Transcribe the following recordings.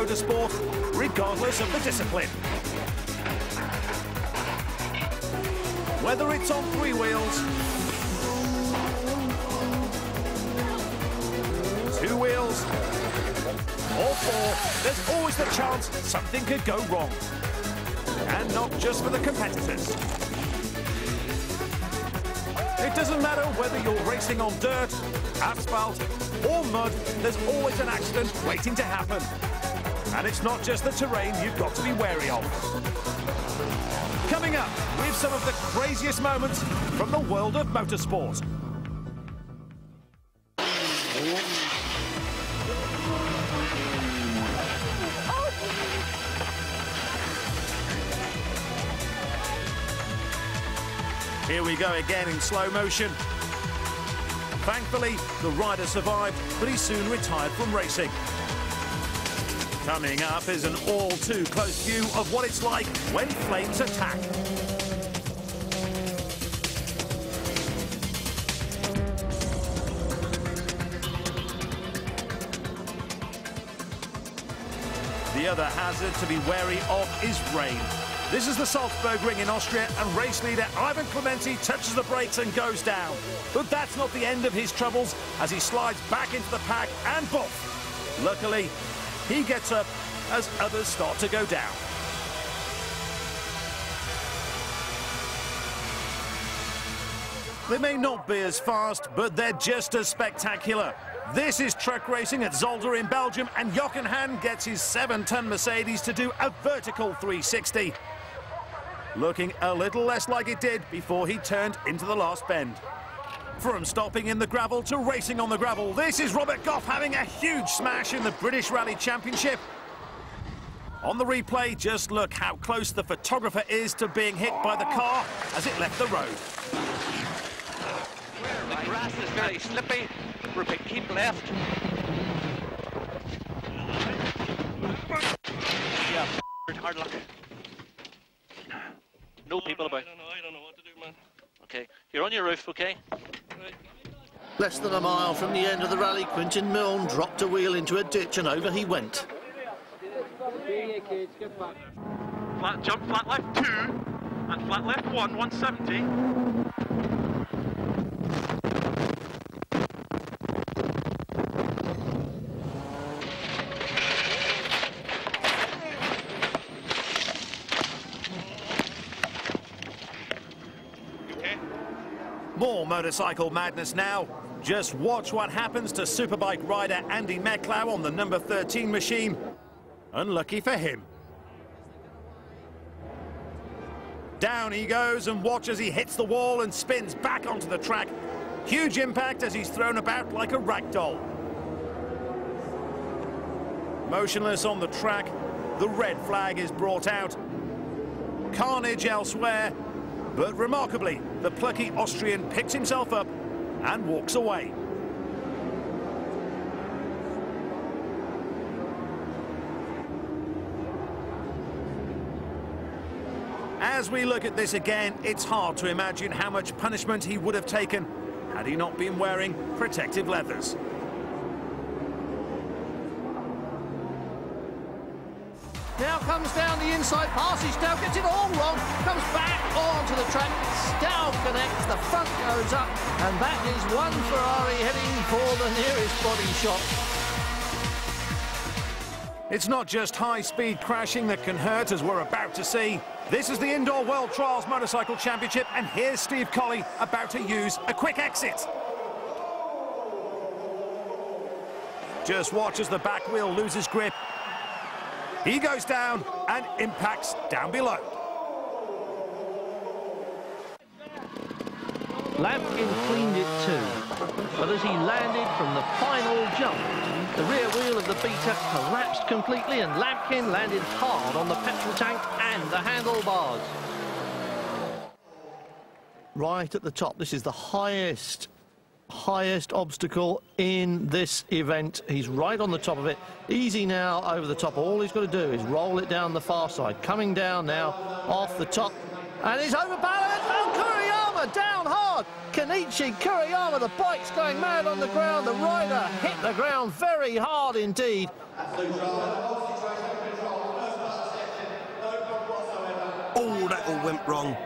motorsport, regardless of the discipline. Whether it's on 3 wheels, 2 wheels, or 4, there's always the chance something could go wrong. And not just for the competitors. It doesn't matter whether you're racing on dirt, asphalt, or mud, there's always an accident waiting to happen. And it's not just the terrain you've got to be wary of. Coming up, we have some of the craziest moments from the world of motorsport. Here we go again in slow motion. Thankfully, the rider survived, but he soon retired from racing. Coming up is an all-too-close view of what it's like when flames attack. The other hazard to be wary of is rain. This is the Salzburg Ring in Austria, and race leader Ivan Clementi touches the brakes and goes down. But that's not the end of his troubles as he slides back into the pack and boof. Luckily, he gets up as others start to go down. They may not be as fast, but they're just as spectacular. This is truck racing at Zolder in Belgium, and Jochen Hahn gets his 7-ton Mercedes to do a vertical 360. Looking a little less like it did before he turned into the last bend. From stopping in the gravel to racing on the gravel, this is Robert Goff having a huge smash in the British Rally Championship. On the replay, just look how close the photographer is to being hit by the car as it left the road. The grass is very slippy. Rupert, keep left. Yeah, hard luck. No people about. I don't know what to do, man. Okay, you're on your roof, okay? Right. Less than a mile from the end of the rally, Quintin Milne dropped a wheel into a ditch and over he went. Flat jump, flat left 2, and flat left 1, 170. More motorcycle madness now. Just watch what happens to Superbike rider Andy Mecklau on the number 13 machine. Unlucky for him. Down he goes, and watch as he hits the wall and spins back onto the track. Huge impact as he's thrown about like a rag doll. Motionless on the track, the red flag is brought out. Carnage elsewhere. But remarkably, the plucky Austrian picks himself up and walks away. As we look at this again, it's hard to imagine how much punishment he would have taken had he not been wearing protective leathers. Now comes down the inside, passes Stow, gets it all wrong, comes back onto the track, Stow connects, the front goes up, and that is one Ferrari heading for the nearest body shop. It's not just high-speed crashing that can hurt, as we're about to see. This is the Indoor World Trials Motorcycle Championship, and here's Steve Colley about to use a quick exit. Just watch as the back wheel loses grip. He goes down and impacts down below. Lampkin cleaned it too, but as he landed from the final jump, the rear wheel of the beater collapsed completely and Lampkin landed hard on the petrol tank and the handlebars. Right at the top, this is the highest obstacle in this event. He's right on the top of it. Easy now over the top. All he's got to do is roll it down the far side. Coming down now off the top. And he's overbalanced. Oh, Kuriyama down hard. Kenichi Kuriyama, the bike's going mad on the ground. The rider hit the ground very hard indeed. Oh, that all went wrong.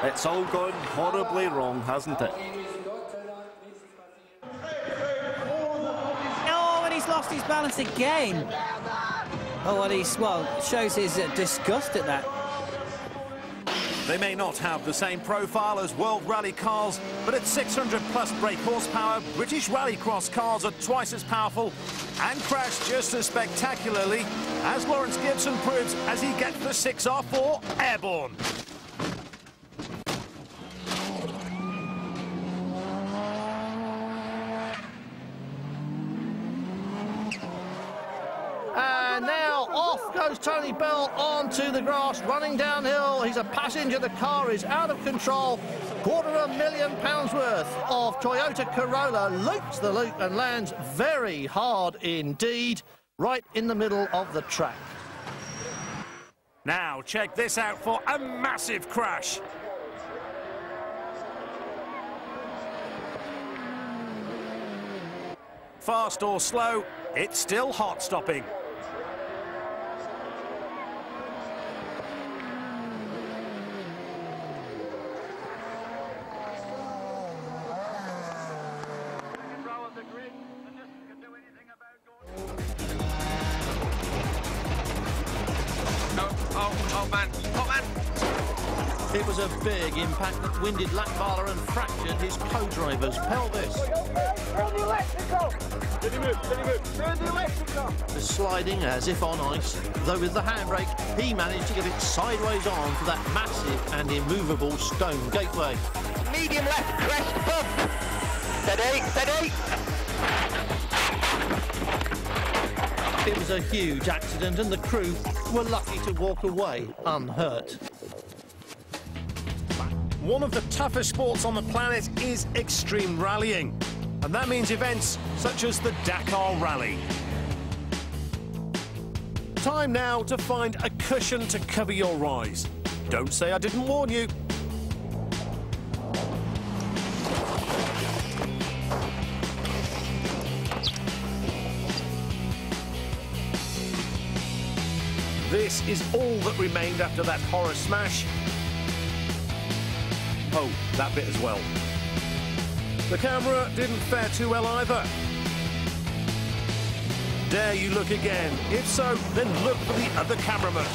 It's all gone horribly wrong, hasn't it? Oh, and he's lost his balance again. Oh, well, shows his disgust at that. They may not have the same profile as World Rally cars, but at 600 plus brake horsepower, British Rallycross cars are twice as powerful and crash just as spectacularly, as Lawrence Gibson proves as he gets the 6R4 airborne. And now off goes Tony Bell onto the grass, running downhill. He's a passenger. The car is out of control. £250,000 worth of Toyota Corolla loops the loop and lands very hard indeed, right in the middle of the track. Now check this out for a massive crash. Fast or slow, it's still hot stopping. It was a big impact that winded Lackballer and fractured his co-driver's pelvis. The sliding as if on ice, though with the handbrake, he managed to get it sideways on for that massive and immovable stone gateway. Medium left, crest, bump. Steady, steady. It was a huge accident and the crew were lucky to walk away unhurt. One of the toughest sports on the planet is extreme rallying, and that means events such as the Dakar Rally. Time now to find a cushion to cover your eyes. Don't say I didn't warn you. This is all that remained after that horror smash. Oh, that bit as well. The camera didn't fare too well either. Dare you look again? If so, then look for the other cameraman.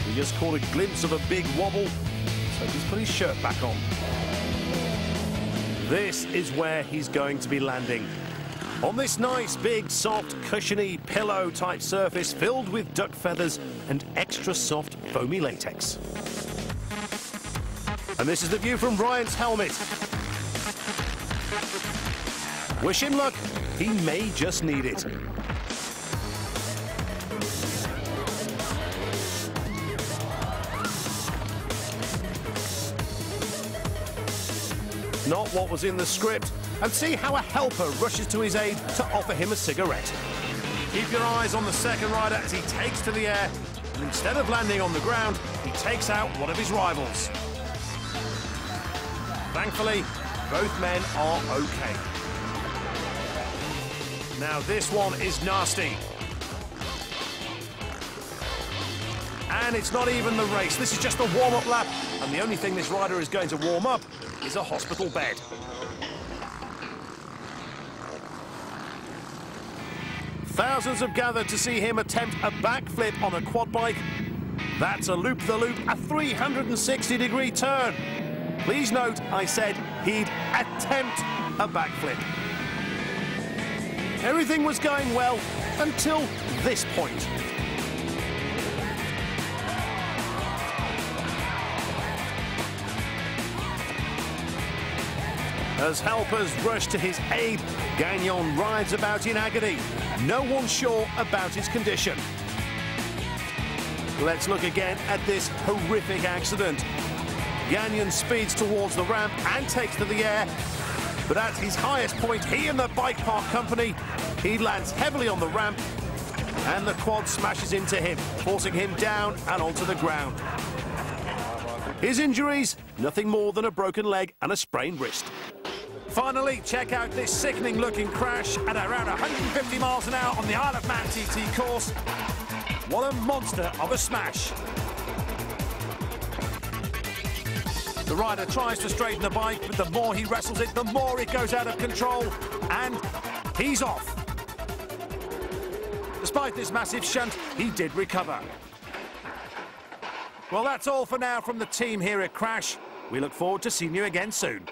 We just caught a glimpse of a big wobble, so he's put his shirt back on. This is where he's going to be landing. On this nice, big, soft, cushiony, pillow-type surface filled with duck feathers and extra soft, foamy latex. And this is the view from Ryan's helmet. Wish him luck. He may just need it. Not what was in the script. And see how a helper rushes to his aid to offer him a cigarette. Keep your eyes on the second rider as he takes to the air. And instead of landing on the ground, he takes out one of his rivals. Thankfully, both men are okay. Now this one is nasty. And it's not even the race. This is just a warm-up lap. And the only thing this rider is going to warm up is a hospital bed. Thousands have gathered to see him attempt a backflip on a quad bike. That's a loop-the-loop, a 360-degree turn. Please note, I said he'd attempt a backflip. Everything was going well until this point. As helpers rush to his aid, Gagnon rides about in agony. No one's sure about his condition. Let's look again at this horrific accident. Gagnon speeds towards the ramp and takes to the air. But at his highest point, he and the bike park company, he lands heavily on the ramp and the quad smashes into him, forcing him down and onto the ground. His injuries, nothing more than a broken leg and a sprained wrist. Finally, check out this sickening-looking crash at around 150 miles an hour on the Isle of Man TT course. What a monster of a smash. The rider tries to straighten the bike, but the more he wrestles it, the more it goes out of control. And he's off. Despite this massive shunt, he did recover. Well, that's all for now from the team here at Crash. We look forward to seeing you again soon.